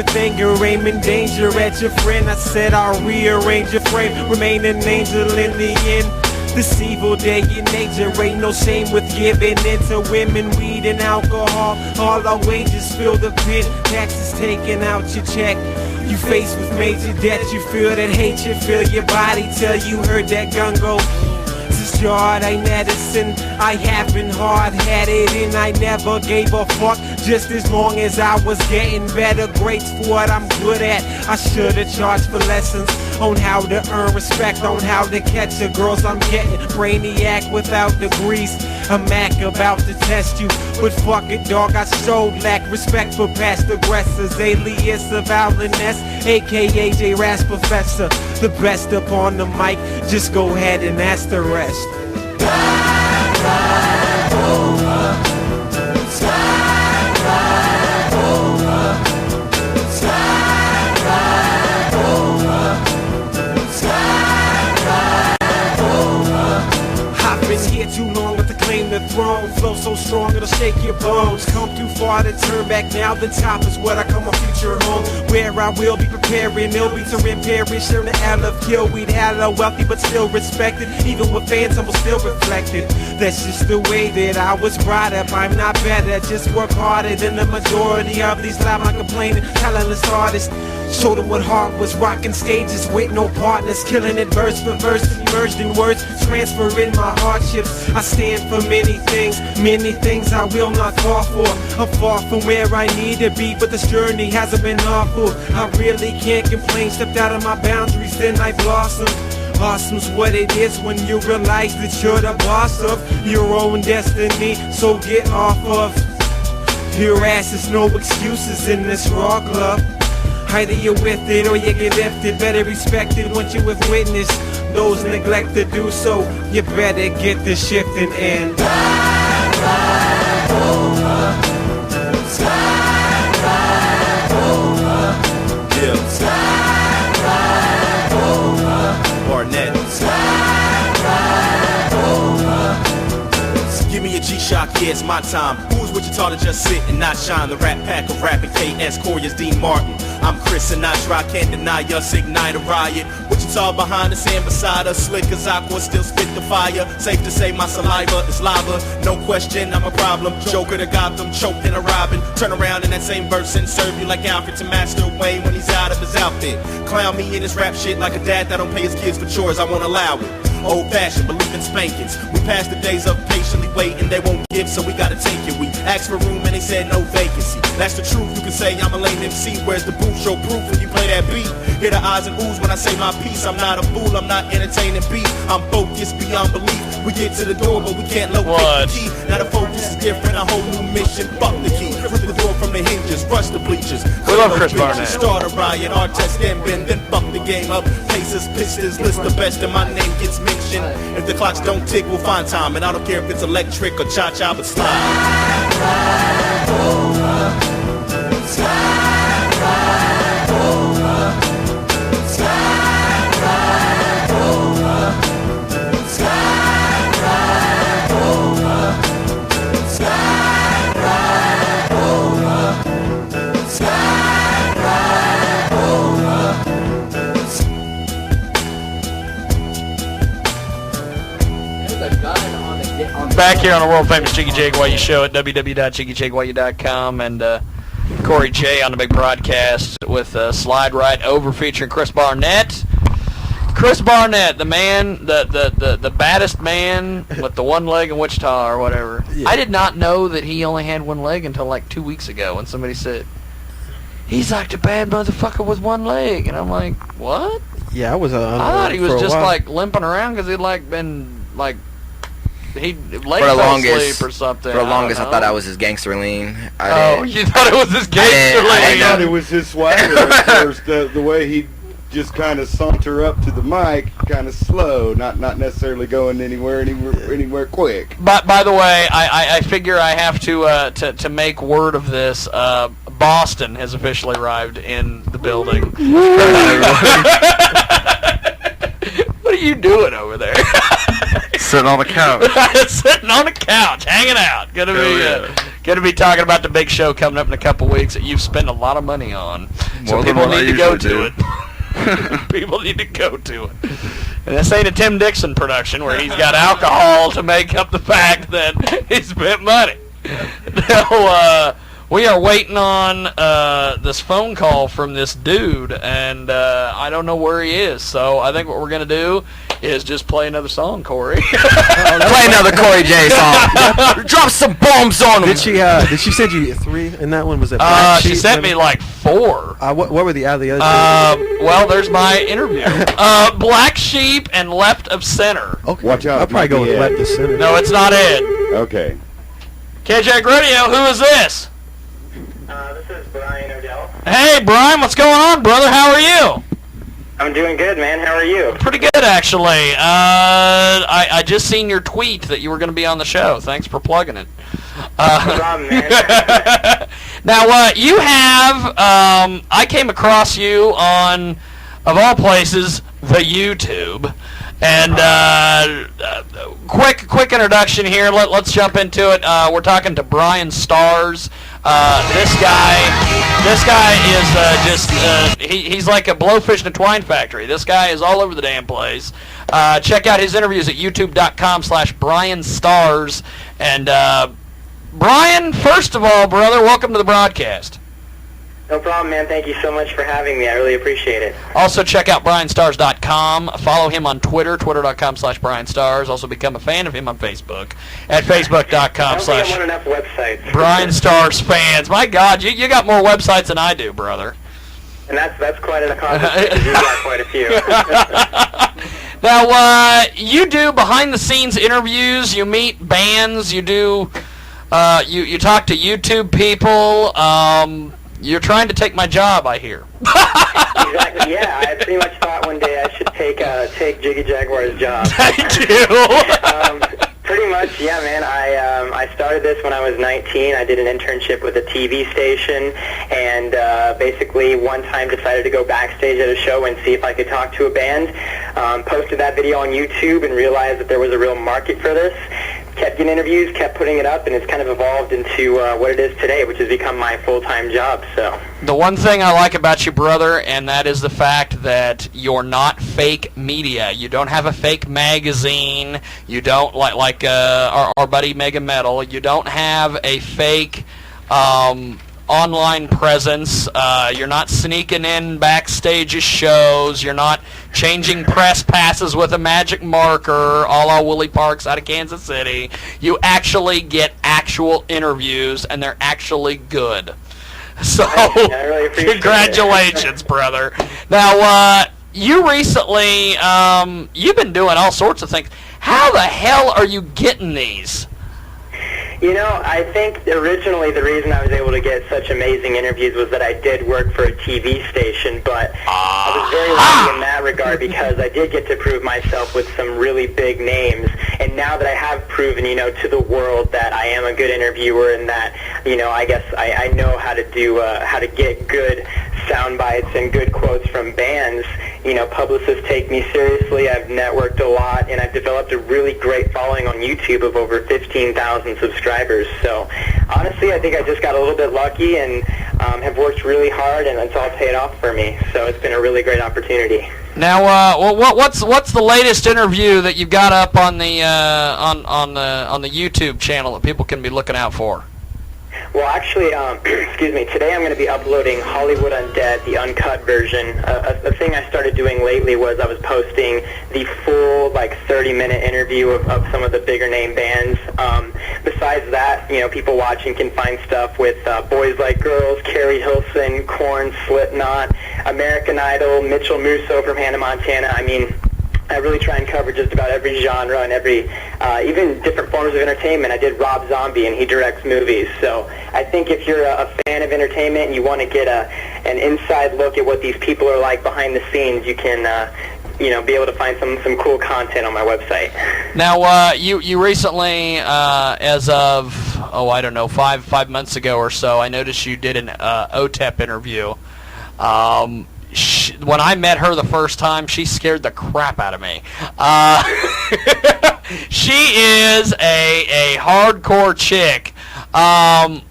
With anger, aiming danger at your friend. I said I'll rearrange your frame, remain an angel in the end. This evil day in nature, ain't no shame with giving in to women, weed and alcohol. All our wages fill the pit, taxes taking out your check. You faced with major debt, you feel that hate, you feel your body till you heard that gun go. This yard ain't medicine, I have been hard-headed and I never gave a fuck. Just as long as I was getting better grades for what I'm good at. I should've charged for lessons on how to earn respect, on how to catch the girls I'm getting. Brainiac without degrees, a Mac about to test you. But fuck it, dog, I so lack respect for past aggressors. Alias of Alan S, aka J-Ras Professor. The best up on the mic, just go ahead and ask the rest. Slide right over. Slide right over. Slide right over. Slide right over. I've been here too long to claim the throne. Flow so strong it'll shake your bones. Come too far to turn back now. The top is what I call my future home, where I will be preparing. It'll be to perish. Earn the L of kill. We'd hella wealthy but still respected. Even with fans I'm still reflected. That's just the way that I was brought up. I'm not better, just work harder than the majority of these loud, not complaining, talentless artists. Showed them what hard was, rocking stages with no partners, killing it verse for verse, immersed in words, transferring my hardships. I stand for many things I will not fall for. I'm far from where I need to be, but this journey hasn't been awful. I really can't complain, stepped out of my boundaries, then I blossomed. Awesome's what it is when you realize that you're the boss of your own destiny, so get off of your ass. There's no excuses in this raw club. Either you're with it or you get lifted. Better respect it once you have witnessed those neglect to do so. You better get the shifting and slide right over. Slide right over. Yeah. Slide right over. Barnett. Slide right over. Give me a G-Shock, yeah, it's my time. Who's Wichita to just sit and not shine? The Rat Pack of rapping, KS, Corey's Dean Martin. I'm Chris Sinatra, I can't deny us, ignite a riot. Wichita behind us and beside us, slick as aqua, still spit the fire. Safe to say my saliva is lava, no question, I'm a problem. Joker to Gotham, choked in a Robin. Turn around in that same verse and serve you like Alfred to Master Wayne when he's out of his outfit. Clown me in his rap shit like a dad that don't pay his kids for chores, I won't allow it. Old fashioned, believe in spankings. We pass the days of patiently waiting, they won't give, so we gotta take it. We asked for room and they said no vacancy. That's the truth, you can say I'm a lame MC. Where's the booth? Show proof when you play that beat. Hear the eyes and oohs when I say my piece. I'm not a fool, I'm not entertaining beat. I'm focused beyond belief. We get to the door, but we can't locate the key. Now the focus is different, a whole new mission. Fuck the key, rip the door from the hinges, rush the bleachers. We love Chris Barnett. Start a riot, our test then bend, then fuck the game up. Paces, pistons, list the best, and my name gets mentioned. If the clocks don't tick, we'll find time. And I don't care if it's electric or cha-cha, but slide right over. Slide right over. Slide right over. Slide right over. Slide right over. Slide right over. Back here on the world famous Jiggy Jaguar show at www.jiggyjaguar.com, and Corey J on the big broadcast with Slide Right Over featuring Chris Barnett. Chris Barnett, the man, the baddest man with the one leg in Wichita or whatever. Yeah. I did not know that he only had one leg until like 2 weeks ago when somebody said, he's like the bad motherfucker with one leg. And I'm like, what? Yeah, I thought he was just like limping around because he'd like been like, he laid asleep or something. For the longest, I thought I was his gangster lean. You thought it was his gangster lean? I thought it was his swagger at first. The way he just kind of saunter up to the mic, kind of slow, not necessarily going anywhere quick. But by the way, I figure I have to make word of this. Boston has officially arrived in the building. What are you doing over there? Sitting on the couch. Sitting on the couch, hanging out. Going to be talking about the big show coming up in a couple weeks that you've spent a lot of money on. So More than people what I need to go usually to it. People need to go to it. And this ain't a Tim Dixon production where he's got alcohol to make up the fact that he spent money. No, we are waiting on this phone call from this dude, and I don't know where he is. So I think what we're going to do is just play another song, Corey. Play another Corey J song. Drop some bombs on him. Did she send you 3 in that one? Was it Black She Sheep, sent maybe? me like 4. What were the other? Well, there's my interview. Black Sheep and Left of Center. Okay. Watch out, I'll it might probably go be with Ed. Left of Center. No, it's not Ed. Okay. KJ Radio, who is this? This is Brian Odell. Hey, Brian, what's going on, brother? How are you? I'm doing good, man. How are you? Pretty good, actually. I just seen your tweet that you were going to be on the show. Thanks for plugging it. No problem, man. Now, you have, I came across you on, of all places, the YouTube. And quick introduction here. Let's jump into it. We're talking to Brian Stars. This guy is he's like a blowfish in a twine factory. This guy is all over the damn place. Check out his interviews at youtube.com/Brian Stars. And Brian, first of all, brother, welcome to the broadcast. No problem, man. Thank you so much for having me. I really appreciate it. Also, check out BrianStars.com. Follow him on Twitter, twitter.com/BrianStars. Also, become a fan of him on Facebook at Facebook.com/ I don't think I'm on enough websites. Brian Stars fans. My God, you got more websites than I do, brother. And that's quite an accomplishment, 'cause you've got quite a few. Now, you do behind-the-scenes interviews. You meet bands. You do. You talk to YouTube people. You're trying to take my job, I hear. Exactly. Yeah, I pretty much thought one day I should take Jiggy Jaguar's job. Thank you. Pretty much, yeah, man. I started this when I was 19. I did an internship with a TV station, and basically one time decided to go backstage at a show and see if I could talk to a band. Posted that video on YouTube and realized that there was a real market for this. Kept getting interviews, kept putting it up, and it's kind of evolved into what it is today, which has become my full-time job. So the one thing I like about you, brother, and that is the fact that you're not fake media. You don't have a fake magazine. You don't like our buddy Mega Metal. You don't have a fake online presence. You're not sneaking in backstage of shows. You're not changing press passes with a magic marker, a la Willie Parks out of Kansas City. You actually get actual interviews, and they're actually good. So, I really appreciate congratulations, brother. Now, you recently, you've been doing all sorts of things. How the hell are you getting these? You know, I think originally the reason I was able to get such amazing interviews was that I did work for a TV station, but I was very lucky in that regard because I did get to prove myself with some really big names. And now that I have proven, to the world that I am a good interviewer and that, I guess I know how to do, how to get good sound bites and good quotes from bands, publicists take me seriously. I've networked a lot, and I've developed a really great following on YouTube of over 15,000 subscribers. So honestly, I think I just got a little bit lucky and have worked really hard, and it's all paid off for me. So it's been a really great opportunity. Now, what's the latest interview that you've got up on the on the YouTube channel that people can be looking out for? Well, actually, excuse me, today I'm going to be uploading Hollywood Undead, the uncut version. A thing I started doing lately was I was posting the full, 30-minute interview of some of the bigger name bands. Besides that, people watching can find stuff with Boys Like Girls, Carrie Hilson, Korn, Slipknot, American Idol, Mitchell Musso from Hannah Montana. I mean, I really try and cover just about every genre and every, even different forms of entertainment. I did Rob Zombie, and he directs movies. So I think if you're a fan of entertainment and you want to get an inside look at what these people are like behind the scenes, you can, be able to find some cool content on my website. Now, you recently, as of, I don't know, five months ago or so, I noticed you did an OTEP interview. When I met her the first time, she scared the crap out of me. She is a hardcore chick. What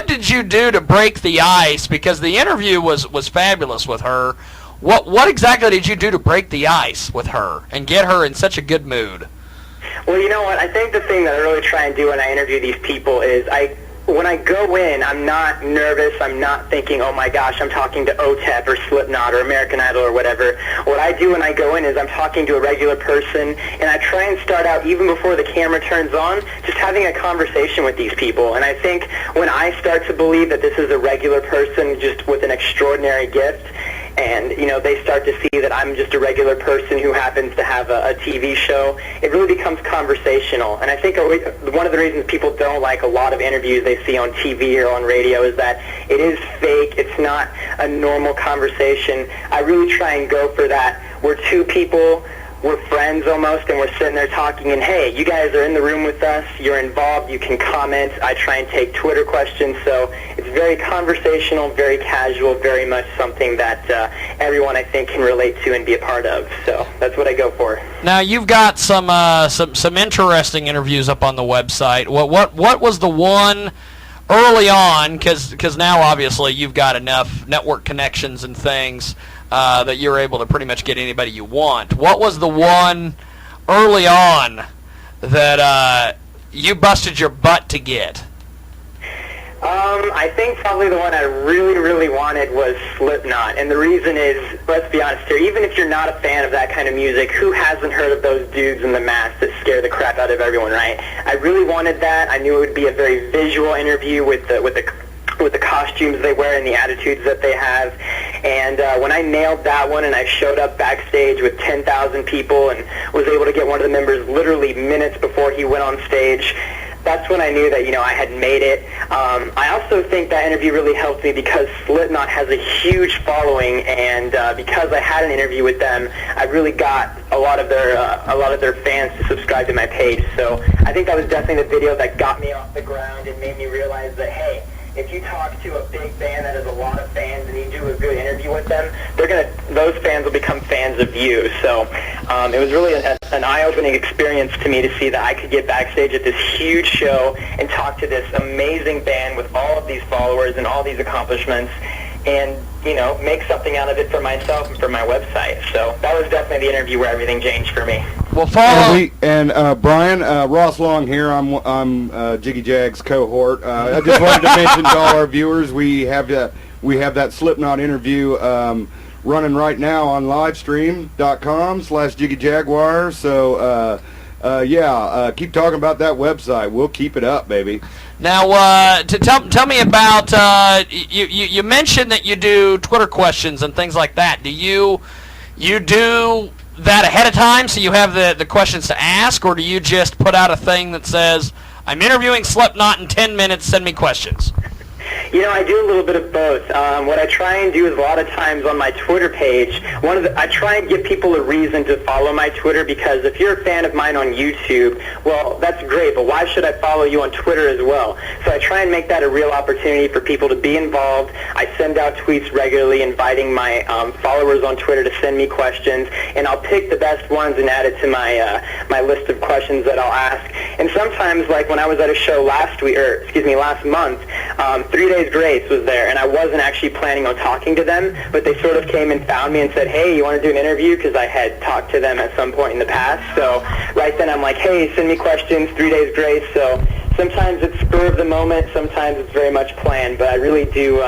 did you do to break the ice? Because the interview was fabulous with her. What exactly did you do to break the ice with her and get her in such a good mood? Well, you know what? I think the thing that I really try and do when I interview these people is when I go in, I'm not nervous. I'm not thinking, oh my gosh, I'm talking to OTEP or Slipknot or American Idol or whatever. What I do when I go in is I'm talking to a regular person, and I try and start out, even before the camera turns on, just having a conversation with these people. And I think when I start to believe that this is a regular person just with an extraordinary gift, and, you know, they start to see that I'm just a regular person who happens to have a TV show, it really becomes conversational. And I think one of the reasons people don't like a lot of interviews they see on TV or on radio is that it is fake. It's not a normal conversation. I really try and go for that. We're two people, we're friends almost, and we're sitting there talking, and hey, you guys are in the room with us, you're involved, you can comment. I try and take Twitter questions, so it's very conversational, very casual, very much something that everyone, I think, can relate to and be a part of. So that's what I go for. Now, you've got some interesting interviews up on the website. What was the one early on, because now obviously you've got enough network connections and things that you're able to pretty much get anybody you want. What was the one early on that you busted your butt to get? I think probably the one I really, really wanted was Slipknot. And the reason is, let's be honest here, even if you're not a fan of that kind of music, who hasn't heard of those dudes in the mask that scare the crap out of everyone, right? I really wanted that. I knew it would be a very visual interview with the costumes they wear and the attitudes that they have. And when I nailed that one and I showed up backstage with 10,000 people and was able to get one of the members literally minutes before he went on stage, that's when I knew that, you know, I had made it. I also think that interview really helped me because Slipknot has a huge following, and because I had an interview with them, I really got a lot of their fans to subscribe to my page. So I think that was definitely the video that got me off the ground and made me realize that, hey, if you talk to a big band that has a lot of fans and you do a good interview with them, those fans will become fans of you. So it was really an eye-opening experience to me to see that I could get backstage at this huge show and talk to this amazing band with all of these followers and all these accomplishments and, you know, make something out of it for myself and for my website. So that was definitely the interview where everything changed for me. Well, follow. Brian, Ross Long here. I'm Jiggy Jag's cohort. I just wanted to mention to all our viewers we have that Slipknot interview running right now on livestream.com/JiggyJaguar. So keep talking about that website. We'll keep it up, baby. Now, tell me about you mentioned that you do Twitter questions and things like that. Do you do that ahead of time so you have the questions to ask, or do you just put out a thing that says, I'm interviewing Slipknot in 10 minutes, send me questions? You know, I do a little bit of both. What I try and do is a lot of times on my Twitter page, I try and give people a reason to follow my Twitter, because if you're a fan of mine on YouTube, well, that's great, but why should I follow you on Twitter as well? So I try and make that a real opportunity for people to be involved. I send out tweets regularly inviting my followers on Twitter to send me questions, and I'll pick the best ones and add it to my list of questions that I'll ask. And sometimes, like when I was at a show last month, 3 Days Grace was there, and I wasn't actually planning on talking to them, but they sort of came and found me and said, hey, you want to do an interview? Because I had talked to them at some point in the past. So right then I'm like, hey, send me questions, 3 Days Grace. So sometimes it's spur of the moment, sometimes it's very much planned, but I really do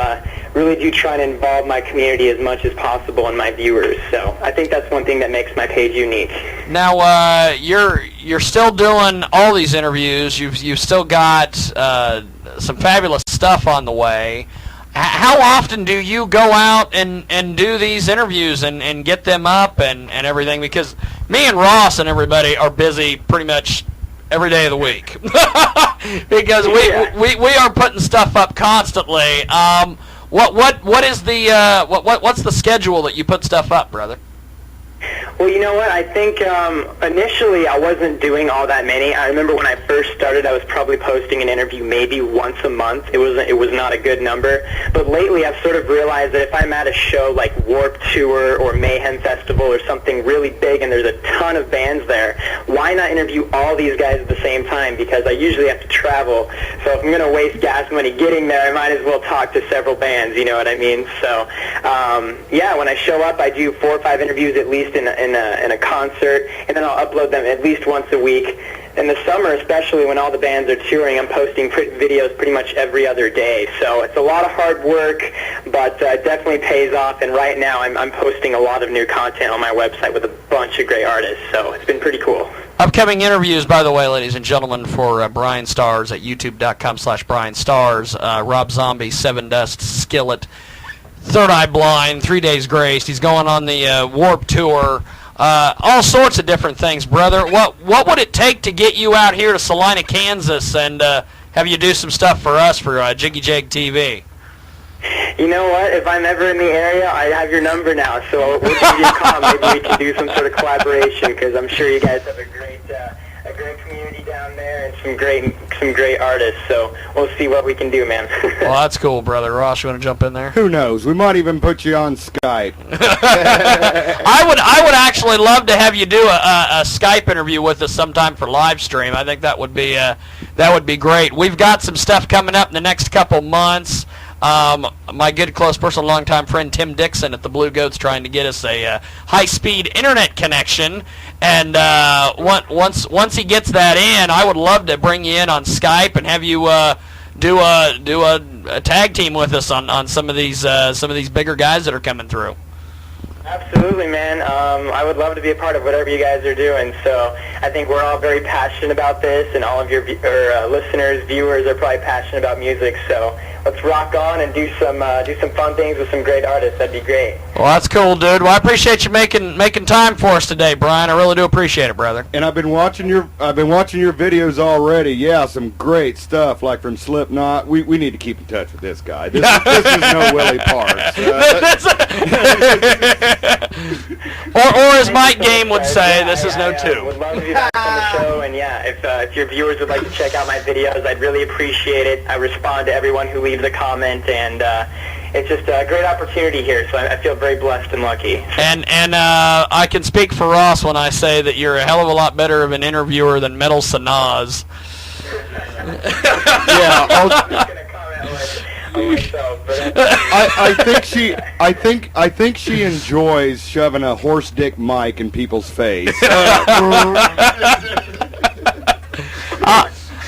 try and involve my community as much as possible and my viewers. So I think that's one thing that makes my page unique. Now, you're still doing all these interviews. You've still got some fabulous stuff on the way. How often do you go out and do these interviews and get them up and everything? Because me and Ross and everybody are busy pretty much every day of the week. Because we are putting stuff up constantly. What's the schedule that you put stuff up, brother? Well, you know what? I think initially I wasn't doing all that many. I remember when I first started, I was probably posting an interview maybe once a month. It was not a good number. But lately I've sort of realized that if I'm at a show like Warped Tour or Mayhem Festival or something really big and there's a ton of bands there, why not interview all these guys at the same time? Because I usually have to travel. So if I'm going to waste gas money getting there, I might as well talk to several bands, you know what I mean? So, yeah, when I show up, I do 4 or 5 interviews at least in a concert, and then I'll upload them at least once a week. In the summer, especially when all the bands are touring, I'm posting videos pretty much every other day. So it's a lot of hard work, but definitely pays off. And right now, I'm posting a lot of new content on my website with a bunch of great artists. So it's been pretty cool. Upcoming interviews, by the way, ladies and gentlemen, for Brian Stars at youtube.com/Brian Stars. Rob Zombie, Seven Dust, Skillet, Third Eye Blind, 3 Days Graced. He's going on the Warped Tour. All sorts of different things, brother. What would it take to get you out here to Salina, Kansas, and have you do some stuff for us for Jiggy Jag TV? You know what? If I'm ever in the area, I have your number now, so we'll give you a call. Maybe we can do some sort of collaboration, because I'm sure you guys have a great community down there and some great artists. So we'll see what we can do, man. Well, that's cool, brother. Ross, you want to jump in there? Who knows? We might even put you on Skype. I would actually love to have you do a Skype interview with us sometime for live stream. I think that would be great. We've got some stuff coming up in the next couple months. My good, close, personal, longtime friend Tim Dixon at the Blue Goat's trying to get us a high-speed internet connection, and once he gets that in, I would love to bring you in on Skype and have you do a tag team with us on some of these bigger guys that are coming through. Absolutely, man. I would love to be a part of whatever you guys are doing. So I think we're all very passionate about this, and all of your listeners, viewers are probably passionate about music. So let's rock on and do some fun things with some great artists. That'd be great. Well, that's cool, dude. Well, I appreciate you making time for us today, Brian. I really do appreciate it, brother. And I've been watching your videos already. Yeah, some great stuff, like from Slipknot. We need to keep in touch with this guy. This is no Willie Parks. Or as Mike Game would say, this is no two. Would love to be back on the show, and yeah, if your viewers would like to check out my videos, I'd really appreciate it. I respond to everyone who leaves a comment, and it's just a great opportunity here, so I feel very blessed and lucky. And I can speak for Ross when I say that you're a hell of a lot better of an interviewer than Metal Sanaz. Yeah. I think she enjoys shoving a horse dick mic in people's face.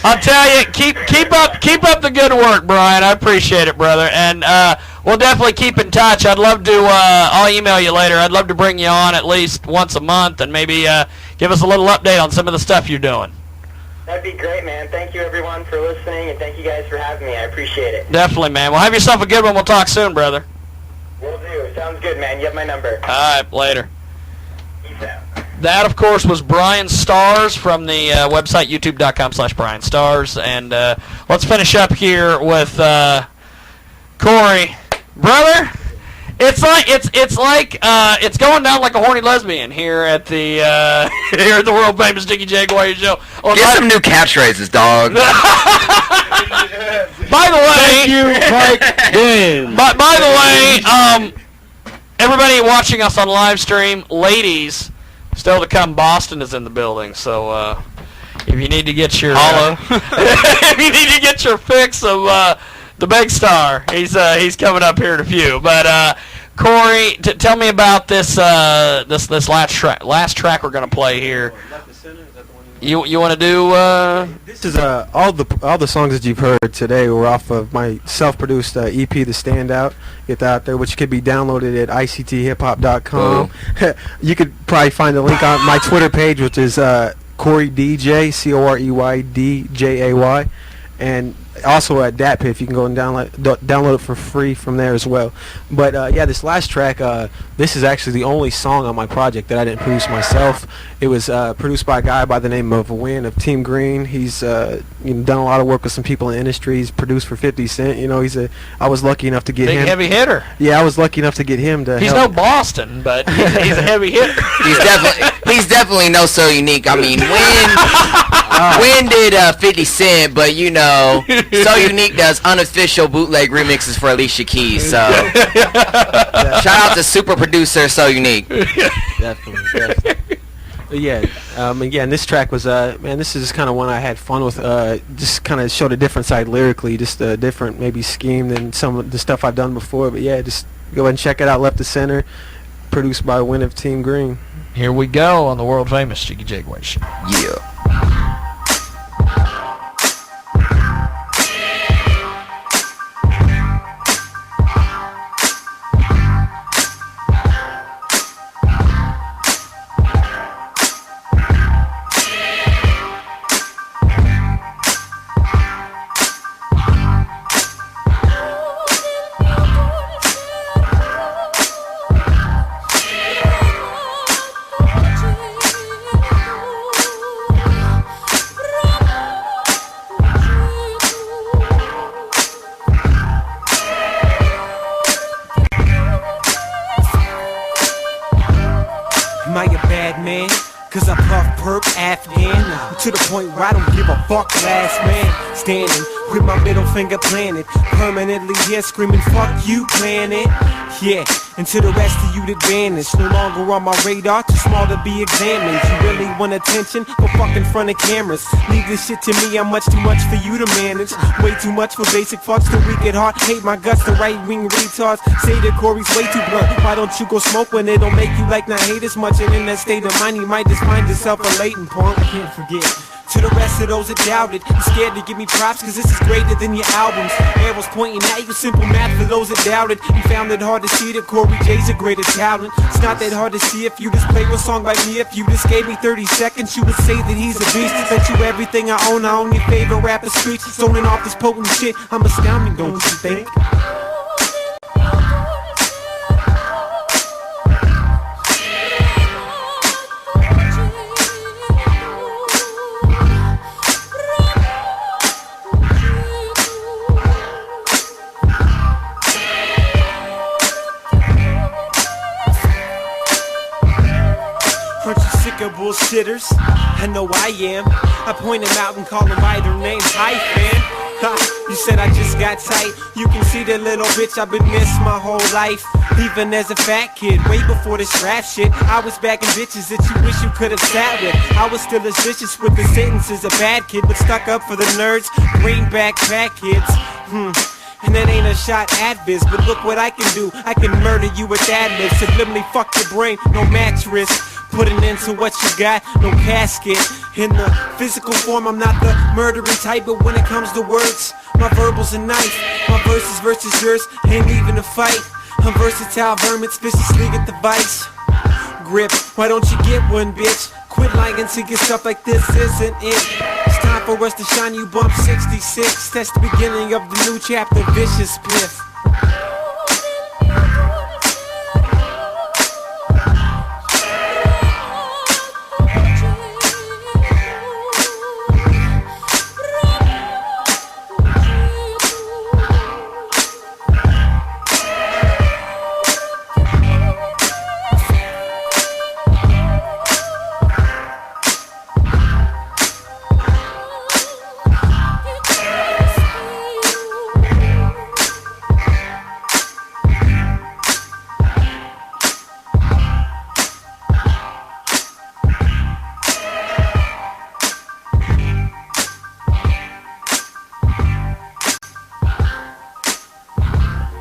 I'll tell you, keep up the good work, Brian. I appreciate it, brother, and we'll definitely keep in touch. I'd love to. I'll email you later. I'd love to bring you on at least once a month and maybe give us a little update on some of the stuff you're doing. That'd be great, man. Thank you, everyone, for listening, and thank you guys for having me. I appreciate it. Definitely, man. Well, have yourself a good one. We'll talk soon, brother. Will do. Sounds good, man. You have my number. All right, later. Peace out. That, of course, was Brian Stars from the website youtube.com/Brian Stars. And let's finish up here with Corey. Brother, it's it's going down like a horny lesbian here at the world famous Jiggy Jaguar show. Get some new catchphrases, dog. By the way, Thank you, Mike Game. by the way, everybody watching us on live stream, ladies, still to come. Boston is in the building, so if you need to get your if you need to get your fix of the big star, he's coming up here in a few. But Corey, tell me about this this last track we're gonna play here. You want to do? This is all the songs that you've heard today were off of my self-produced EP, The Standout. Get that out there, which could be downloaded at icthiphop.com. You could probably find the link on my Twitter page, which is Corey DJ, CoreydJay. and also at DatPiff. You can go and download it for free from there as well. But yeah, this last track, this is actually the only song on my project that I didn't produce myself. It was produced by a guy by the name of Win of Team Green. He's done a lot of work with some people in the industry. He's produced for 50 Cent. I was lucky enough to get him. Big heavy hitter. Yeah, I was lucky enough to get him to He's help. no Boston, but he's a heavy hitter. He's definitely no So Unique. I mean, Win did 50 Cent, but So Unique does unofficial bootleg remixes for Alicia Keys. So shout out to super producer So Unique. Definitely. But yeah, and this track was this is just kind of one I had fun with. Just kind of showed a different side lyrically, just a different maybe scheme than some of the stuff I've done before. But yeah, just go ahead and check it out. Left to Center, produced by Win of Team Green. Here we go on the world famous Jiggy Jaguar show. Yeah. Am I a bad man? Cause I puff perp Afghan to the point where I don't give a fuck, last man standing with my middle finger planted, permanently here screaming fuck you planet. Yeah, and to the rest of you that vanish, no longer on my radar, too small to be examined. You really want attention, but fuck in front of cameras. Leave this shit to me, I'm much too much for you to manage. Way too much for basic fucks, the weak at heart. Hate my guts, the right wing retards. Say that Corey's way too blunt. Why don't you go smoke when it don't make you like not hate as much? And in that state of mind, you might just find yourself a latent punk. I can't forget. To the rest of those that doubted, you scared to give me props cause this is greater than your albums. Arrows pointing at you, simple math for those that doubted. You found it hard to see that Corey J's a greater talent. It's not that hard to see if you just played a song by me. If you just gave me 30 seconds, you would say that he's a beast. Bet you everything I own your favorite rapper streets. Zoning off this potent shit, I'm astounding, don't you think? Bullshitters, I know I am. I point them out and call them by their names. Hi fam, you said I just got tight. You can see that little bitch I've been missed my whole life. Even as a fat kid, way before this rap shit, I was backing bitches that you wish you could have sat with. I was still as vicious with the sentences, a bad kid, but stuck up for the nerds, greenback fat kids. And that ain't a shot at biz, but look what I can do. I can murder you with ad-libs, subliminally fuck your brain, no mattress. Put an end to what you got, no casket. In the physical form, I'm not the murdering type, but when it comes to words, my verbal's a knife. My verses versus yours, ain't even a fight. I'm versatile, vermins viciously get the vice. Grip, why don't you get one, bitch? Quit lying to get stuff like this isn't it. It's time for us to shine you bump 66. That's the beginning of the new chapter, Vicious Piff.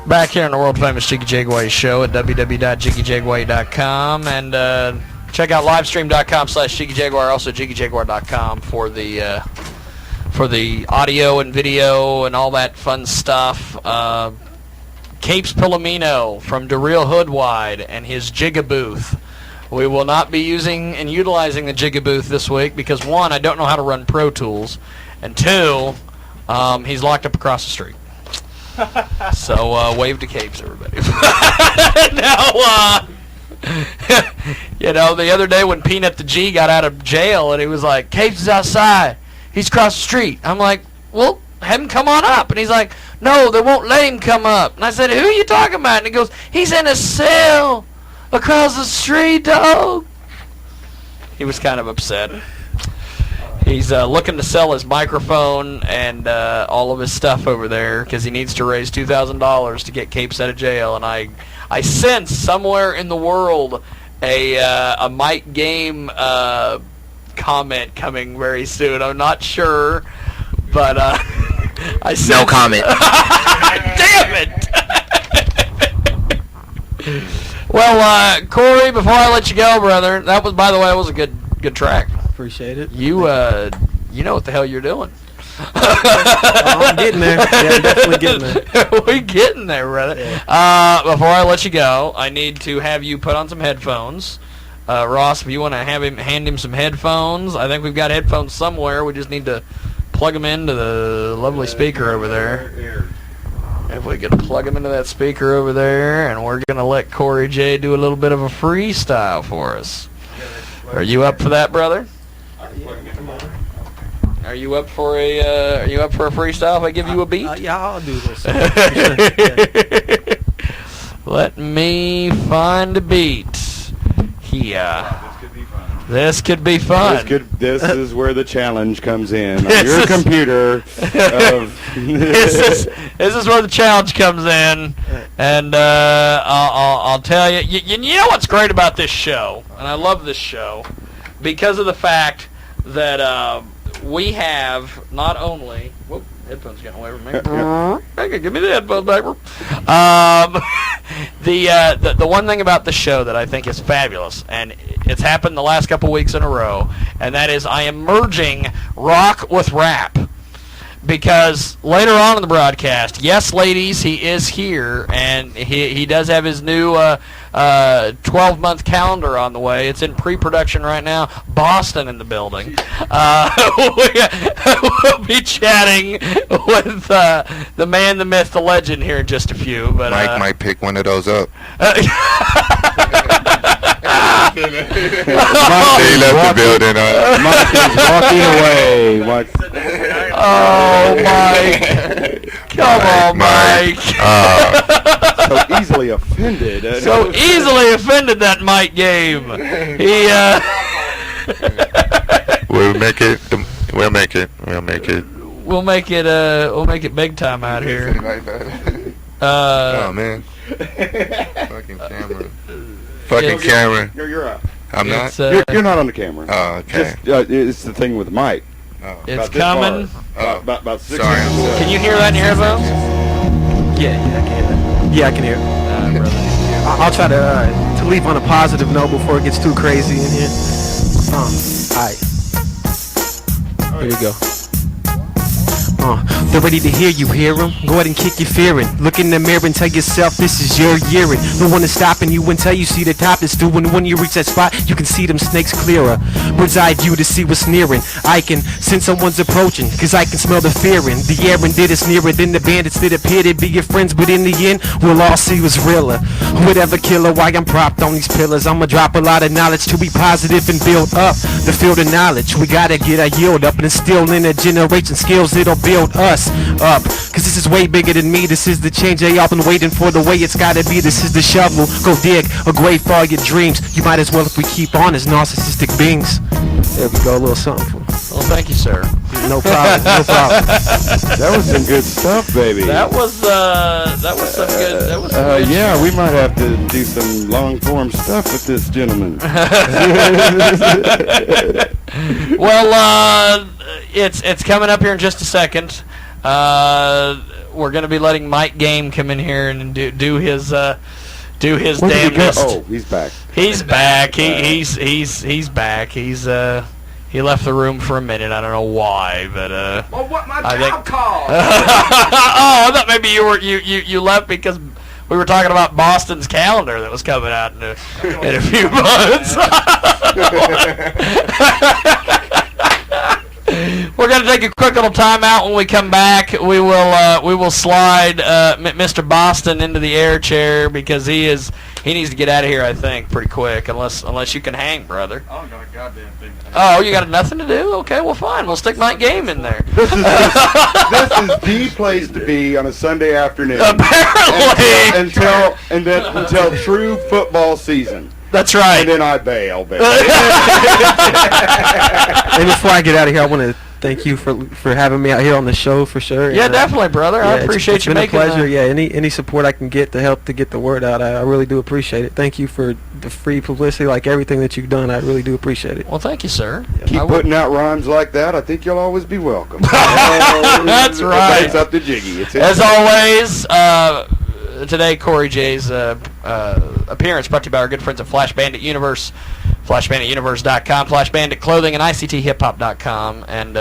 Back here on the world famous Jiggy Jaguar show at www.jiggyjaguar.com, and check out livestream.com/JiggyJaguar, also jiggyjaguar.com for the audio and video and all that fun stuff. Capes Pillamino from DeReal Hoodwide and his Jigga booth. We will not be using and utilizing the Jigga booth this week because, one, I don't know how to run Pro Tools, and two, He's locked up across the street. So wave to Capes, everybody. Now, the other day when Peanut the G got out of jail and he was like, Capes is outside. He's across the street. I'm like, well, have him come on up. And he's like, no, they won't let him come up. And I said, who are you talking about? And he goes, he's in a cell across the street, dog. He was kind of upset. He's looking to sell his microphone and all of his stuff over there because he needs to raise $2,000 to get Capes out of jail. And I sense somewhere in the world a Mike Game comment coming very soon. I'm not sure, but I sense... No comment. Damn it! Well, Corey, before I let you go, brother, that was, by the way, that was a good track. Appreciate it. You know what the hell you're doing. I'm getting there. Yeah, definitely getting there. We're getting there, brother. Yeah. Before I let you go, I need to have you put on some headphones. Ross, if you want to hand him some headphones, I think we've got headphones somewhere. We just need to plug them into the lovely speaker over there. If we could plug him into that speaker over there, and we're going to let Corey J do a little bit of a freestyle for us. Are you up for that, brother? Are you up for a freestyle if I give you a beat? Yeah, I'll do this. Let me find a beat. Here. This could be fun. This is where the challenge comes in. On your computer. This is where the challenge comes in, and I'll tell you. You know what's great about this show, and I love this show, because of the fact that we have not only. Whoop, headphones getting away from me. Okay, give me the headphones back. The one thing about the show that I think is fabulous, and it's happened the last couple weeks in a row, and that is I am merging rock with rap. Because later on in the broadcast, yes, ladies, he is here, and he does have his new 12-month calendar on the way. It's in pre-production right now. Boston in the building. We'll be chatting with the man, the myth, the legend here in just a few. But Mike might pick one of those up. He left the building. Mike is walking away. Oh, Mike. Come on, Mike. So easily offended. So easily offended, that Mike game. He, We'll make it. We'll make it. We'll make it big time out here. Oh, man. Fucking camera. Fucking camera. You're up. I'm not? You're not on the camera. Oh, okay. It's the thing with Mike. Oh. It's coming. About 6 Sorry, I'm sorry. Can you hear that in your headphones? Yeah, I can hear that. Yeah, I can hear it. I'll try to leave on a positive note before it gets too crazy in here. Alright. Here we go. They're ready to hear you, hear them? Go ahead and kick your fearing. Look in the mirror and tell yourself this is your yearing. No one is stopping you until you see the top is through. And when you reach that spot, you can see them snakes clearer. Bird's eye view to see what's nearing. I can sense someone's approaching, cause I can smell the fear in the air, and it is nearer than the bandits that appear to be your friends. But in the end, we'll all see what's realer. Whatever killer, why I'm propped on these pillars. I'ma drop a lot of knowledge to be positive and build up the field of knowledge. We gotta get our yield up and instill in a generation skills that'll build us up. Cause this is way bigger than me. This is the change they all been waiting for, the way it's gotta be. This is the shovel. Go dig a grave for all your dreams. You might as well if we keep on as narcissistic beings. There we go, a little something for. Well, thank you, sir. No problem. No problem. That was some good stuff, baby. That was some good. That was some good yeah, shit. we might have to do some long form stuff with this gentleman. Well, it's coming up here in just a second. We're going to be letting Mike Game come in here and do his damnedest. Oh, he's back. He's back. He's back. He left the room for a minute. I don't know why, but Well, what my I job think- call? Oh, I thought maybe you left because we were talking about Boston's calendar that was coming out in a few months. We're going to take a quick little timeout. When we come back, we will slide Mr. Boston into the air chair because he needs to get out of here, I think, pretty quick, unless you can hang, brother. I don't got a goddamn thing. Oh, you got nothing to do? Okay, well, fine. We'll stick Mike Game in there. This is the place to be on a Sunday afternoon. Apparently. Until true football season. That's right. And then I bail, baby. And before I get out of here, I want to thank you for having me out here on the show for sure. Yeah, and, definitely, brother. I appreciate you making it. It's been a pleasure. Yeah, any support I can get to help to get the word out, I really do appreciate it. Thank you for the free publicity, like everything that you've done. I really do appreciate it. Well, thank you, sir. Keep putting out rhymes like that. I think you'll always be welcome. That's right. It's up to Jiggy. As always, today Corey J's appearance brought to you by our good friends at Flash Bandit Universe, FlashBanditUniverse.com, Flash Bandit Clothing, and ICTHipHop.com, and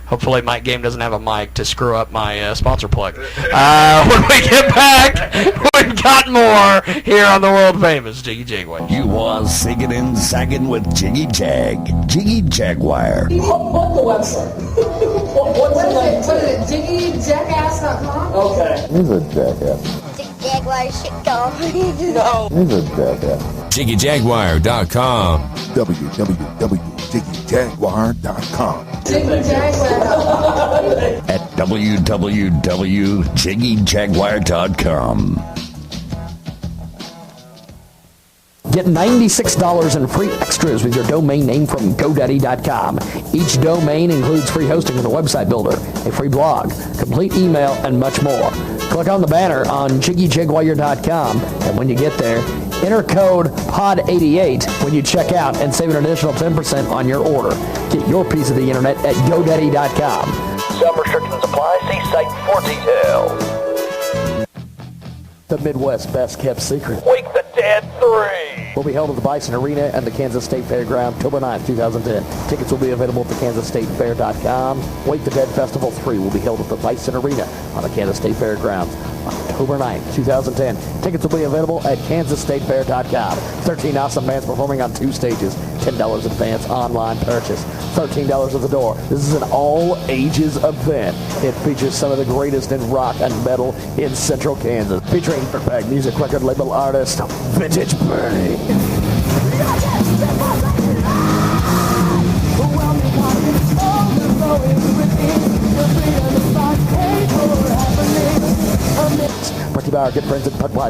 hopefully Mike Game doesn't have a mic to screw up my sponsor plug. When we get back, we've got more here on the world famous Jiggy Jaguar. You are zigging and zagging with Jiggy Jag, Jiggy Jaguar. What the website? What is it? JiggyJackass.com? Okay. He's a jackass. Jaguar shit go. No. He's a jackass. JiggyJaguar.com. www.jiggyjaguar.com. Jiggy Jaguar. At www.jiggyjaguar.com. Get $96 in free extras with your domain name from GoDaddy.com. Each domain includes free hosting with a website builder, a free blog, complete email, and much more. Click on the banner on JiggyJaguar.com, and when you get there, enter code POD88 when you check out and save an additional 10% on your order. Get your piece of the internet at GoDaddy.com. Some restrictions apply. See site for details. The Midwest's best kept secret. Wake the Dead 3 will be held at the Bison Arena and the Kansas State Fairground October 9th, 2010. Tickets will be available at thekansasstatefair.com. Wake the Dead Festival 3 will be held at the Bison Arena on the Kansas State Fairgrounds October 9th, 2010. Tickets will be available at kansasstatefair.com. 13 awesome bands performing on 2 stages. $10 advance online purchase. $13 at the door. This is an all-ages event. It features some of the greatest in rock and metal in central Kansas. Featuring Dirtbag Music record label artist Vintage Bernie. Brought to you by our good friends at Budweiser.